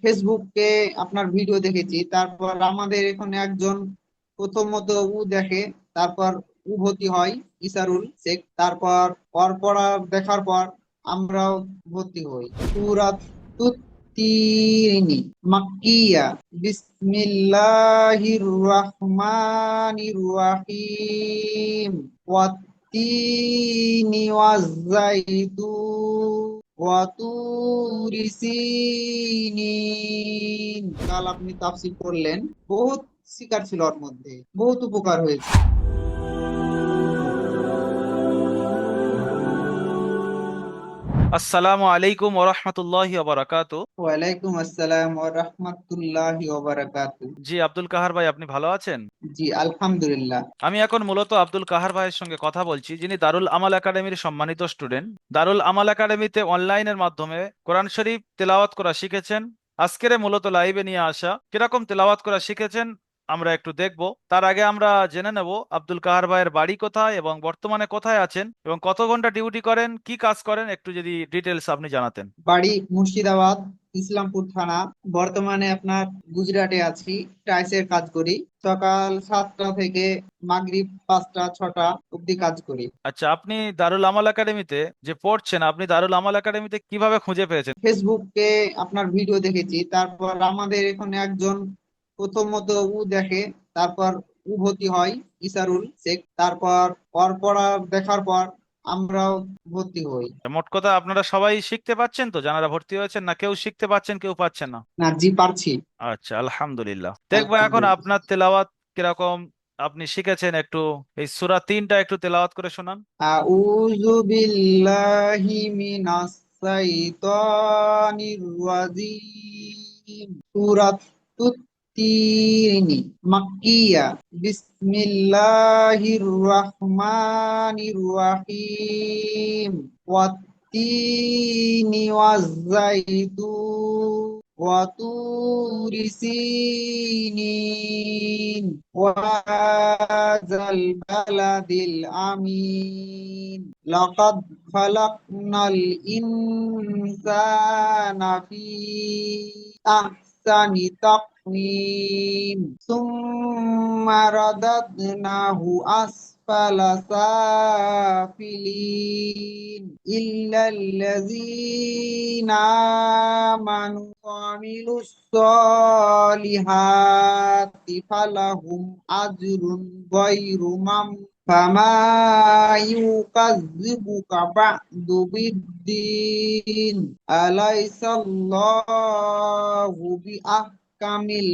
ফেসবুকে আপনার ভিডিও দেখেছি, তারপর আমাদের এখানে একজন প্রথমত দেখে, তারপর ভর্তি হয় ইসারুল শেখ, তারপর পড়া দেখার পর আমরাও ভর্তি হই। সূরা তিনি মাক্কিয়া। বিসমিল্লাহির রহমানির রহিম। ওয়াত্তিনি ওয়াজ্জাইতুন ওয়াতুরি সিনিন। কাল আপনি তাফসীর করলেন, বহুত শিকার ছিল ওর মধ্যে, বহুত উপকার হয়েছে। আসসালামু আলাইকুম ওরহমতুল্লাহি ওবরাকাতু। ওয়ালাইকুম আসসালাম ওয়া রাহমাতুল্লাহি ওয়া বারাকাতুহু। জি, আব্দুল কাহার ভাই, আপনি ভালো আছেন? জি আলহামদুলিল্লাহ। আমি এখন মূলত আব্দুল কাহার ভাইয়ের সঙ্গে কথা বলছি, যিনি দারুল আমাল একাডেমির সম্মানিত স্টুডেন্ট। দারুল আমাল একাডেমিতে অনলাইনের মাধ্যমে কোরআন শরীফ তেলাওয়াত করা শিখেছেন। আজকের মূলত লাইভে নিয়ে আসা কিরকম তেলাওয়াত করা শিখেছেন আমরা একটু দেখব। তার আগে আমরা জেনে নেব আব্দুল কাহার ভাইয়ের বাড়ি কোথায় এবং বর্তমানে কোথায় আছেন এবং কত ঘন্টা ডিউটি করেন, কি কাজ করেন, একটু যদি ডিটেলস আপনি জানাতেন। বাড়ি মুর্শিদাবাদ, ইসলামপুর থানা। বর্তমানে আপনার গুজরাটে আছি, টাইসের কাজ করি। সকাল 7টা থেকে মাগরিব 5টা 6টা অব্দি কাজ করি। আচ্ছা, আপনি দারুল আমাল একাডেমিতে যে পড়ছেন, আপনি দারুল আমাল একাডেমিতে কিভাবে খুঁজে পেয়েছেন? ফেসবুকে আপনার ভিডিও দেখেছি, তারপর আমাদের এখানে একজন প্রথমত দেখে, তারপর ভর্তি হয় ইসারুল শেখ, তারপর পড়া দেখার পর আমরাও ভর্তি হই। মোট কথা আপনারা সবাই শিখতে পাচ্ছেন তো, যারা ভর্তি হয়েছেন, না কেউ শিখতে পাচ্ছেন কেউ পাচ্ছেন না? না, জি পারছি। আচ্ছা, আলহামদুলিল্লাহ। দেখবো এখন আলহামদুলিল্লাহ। আপনার তেলাওয়াত কিরকম আপনি শিখেছেন। একটু এই সূরা 3টা একটু তেলাওয়াত করে শোনান। আউযু বিল্লাহি মিনাস শাইতানির রাজিম। সূরাত তিনি মাক্কিয়া। বিসমিল্লাহির রহমানির রহিম। ওয়াত্তিনি ওয়াজ্জাইতুন ওয়াতুরি সিনিন ওয়াহাযাল বালাদিল আমিন। লাকাদ খালাকনাল ইনসানা ফি আহসানি তাকওয়িম। সুম্মা রাদাদনাহু আসফালা সাফিলিন ইল্লাল্লাযীনা আমানু ওয়া আমিলুস সলিহাতি ফালাহুম আজরুন গায়রু মামনুন। ফামা ইউকাযযিবুকা বা'দু বিদ্দীন। আলাইসাল্লাহু বিআহকামিল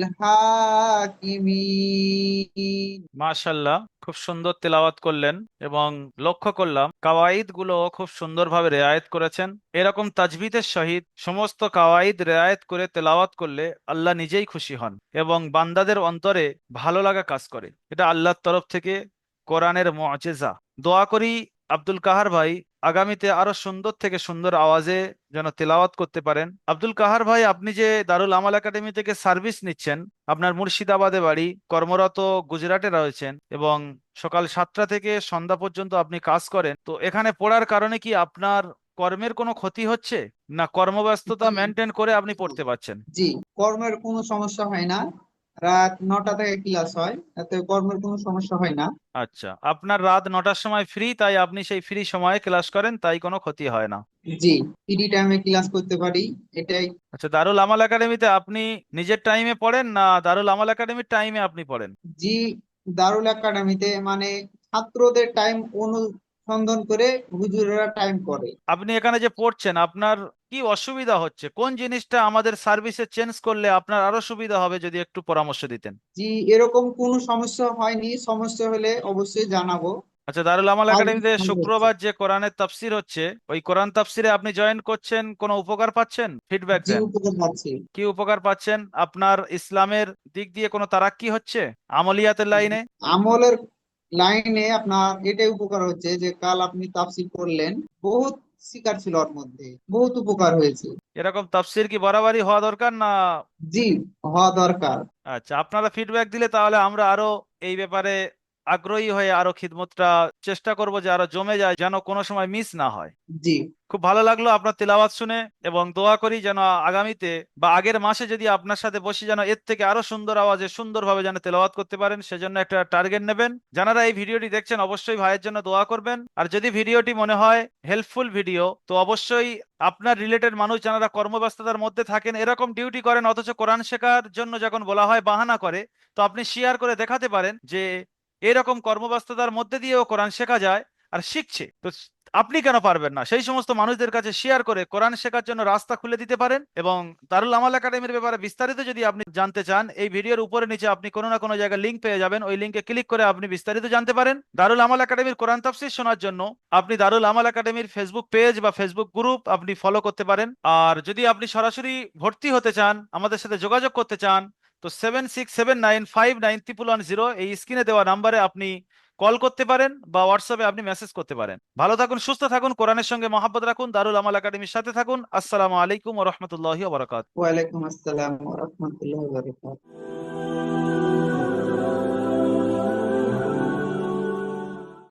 হাকিমিন। মাশাল্লাহ, খুব সুন্দর তেলাওয়াত করলেন এবং লক্ষ্য করলাম কাওয়াইদ গুলো খুব সুন্দরভাবে রেয়ায়েত করেছেন। এরকম তাজবিদের সহিত সমস্ত কাওয়াইদ রেয়ায়েত করে তেলাওয়াত করলে আল্লাহ নিজেই খুশি হন এবং বান্দাদের অন্তরে ভালো লাগা কাজ করে। এটা আল্লাহর তরফ থেকে কোরআনের মুআজিজা। দোয়া করি আব্দুল কাহার ভাই আগামীতে আরো সুন্দর থেকে সুন্দর আওয়াজে যেন তেলাওয়াত করতে পারেন। আব্দুল কাহার ভাই, আপনি যে দারুল আমাল একাডেমি থেকে সার্ভিস নিচ্ছেন, আপনার মুর্শিদাবাদে বাড়ি, কর্মরত গুজরাটে রয়েছেন এবং সকাল 7টা থেকে সন্ধ্যা পর্যন্ত আপনি কাজ করেন, তো এখানে পড়ার কারণে কি আপনার কর্মের কোনো ক্ষতি হচ্ছে, না কর্মব্যস্ততা জি মেনটেন করে আপনি পড়তে পারছেন? জি, কর্মের কোনো সমস্যা হয় না। রাত 9টা থেকে ক্লাস হয়, এতে কর্মের কোনো সমস্যা হয় না। আচ্ছা, আপনার রাত 9টার সময় ফ্রি, তাই আপনি সেই ফ্রি সময়ে ক্লাস করেন, তাই কোনো ক্ষতি হয় না। জি, ফ্রি টাইমে ক্লাস করতে পারি, এটাই। আচ্ছা, দারুল আমাল একাডেমিতে আপনি নিজের টাইমে পড়েন না দারুল আমাল একাডেমির টাইমে আপনি পড়েন? জি, দারুল একাডেমিতে মানে ছাত্রদের টাইম অনুসন্ধান করে হুজুরেরা টাইম করে। আপনি এখানে যে পড়ছেন, আপনার কি অসুবিধা হচ্ছে, কোন জিনিসটা আমাদের সার্ভিসে চেঞ্জ করলে আপনার আরো সুবিধা হবে, যদি একটু পরামর্শ দিতেন। জি, এরকম কোনো সমস্যা হয়নি, সমস্যা হলে অবশ্যই জানাবো। আচ্ছা, দারুল আমাল সার্ভিস একাডেমিতে ভালো হচ্ছে। শুক্রবার যে কোরআনের তাফসির হচ্ছে, ওই কোরআন তাফসিরে আপনি জয়েন করছেন, কোনো উপকার পাচ্ছেন? ফিডব্যাক জি, দেন। উপকার পাচ্ছি। কি উপকার পাচ্ছেন? আপনার ইসলামের দিক দিয়ে কোনো তারাক্কি হচ্ছে আমলিয়াতের লাইনে? আমলের লাইনে আপনার এটাই উপকার হচ্ছে যে কাল আপনি তাফসীর করলেন, বহুত শিকার ছিল ওর মধ্যে, বহুত উপকার হয়েছে। এরকম তাফসির কি বরাবরই হওয়া দরকার, না? জি, হওয়া দরকার। আচ্ছা, আপনারা ফিডব্যাক দিলে তাহলে আমরা আরো এই ব্যাপারে আগ্রহী হয়ে আরো খিদমতটা চেষ্টা করব যে আরো জমে যায়, যেন কোনো সময় মিস না হয়। জি। খুব ভালো লাগলো আপনার তেলাওয়াত শুনে, এবং দোয়া করি যেন আগামীতে বা আগের মাসে যদি আপনার সাথে বসি যেন এর থেকে আরো সুন্দর আওয়াজে সুন্দরভাবে যেন তেলাওয়াত করতে পারেন, সেজন্য একটা টার্গেট নেবেন। যারা এই ভিডিওটি দেখছেন অবশ্যই ভাইয়ের জন্য দোয়া করবেন। আর যদি ভিডিওটি মনে হয় হেল্পফুল ভিডিও, তো অবশ্যই আপনার রিলেটেড মানুষ যারা কর্মব্যস্ততার মধ্যে থাকেন, এরকম ডিউটি করেন অথচ কোরআন শেখার জন্য যখন বলা হয় বাহানা করে, তো আপনি শেয়ার করে দেখাতে পারেন যে এরকম কর্মব্যস্ততার মধ্যে দিয়েও কোরআন শেখা যায় আর শিখছে। তো আপনি কেন পারবেন না? সেই সমস্ত মানুষদের কাছে শেয়ার করে কোরআন শেখার জন্য রাস্তা খুলে দিতে পারেন। এবং দারুল আমাল একাডেমির ব্যাপারে বিস্তারিত যদি আপনি জানতে চান, এই ভিডিওর উপরে নিচে আপনি কোনো না কোনো জায়গায় লিংক পেয়ে যাবেন, ওই লিংকে ক্লিক করে আপনি বিস্তারিত জানতে পারেন। দারুল আমাল একাডেমির কোরআন তাফসীর শোনার জন্য আপনি দারুল আমাল একাডেমির ফেসবুক পেজ বা ফেসবুক গ্রুপ আপনি ফলো করতে পারেন। আর যদি আপনি সরাসরি ভর্তি হতে চান, আমাদের সাথে যোগাযোগ করতে চান, তো 7679591110 এই স্ক্রিনে দেওয়া নাম্বারে আপনি কল করতে পারেন বা হোয়াটসঅ্যাপে আপনি মেসেজ করতে পারেন। ভালো থাকুন, সুস্থ থাকুন, কোরআনের সঙ্গে মহাব্বত রাখুন, দারুল আমাল একাডেমির সাথে থাকুন। আসসালামু আলাইকুম ওয়া রাহমাতুল্লাহি ওয়া বারাকাতুহু। ওয়ালাইকুম আসসালাম ওয়া রাহমাতুল্লাহি ওয়া বারাকাতুহু।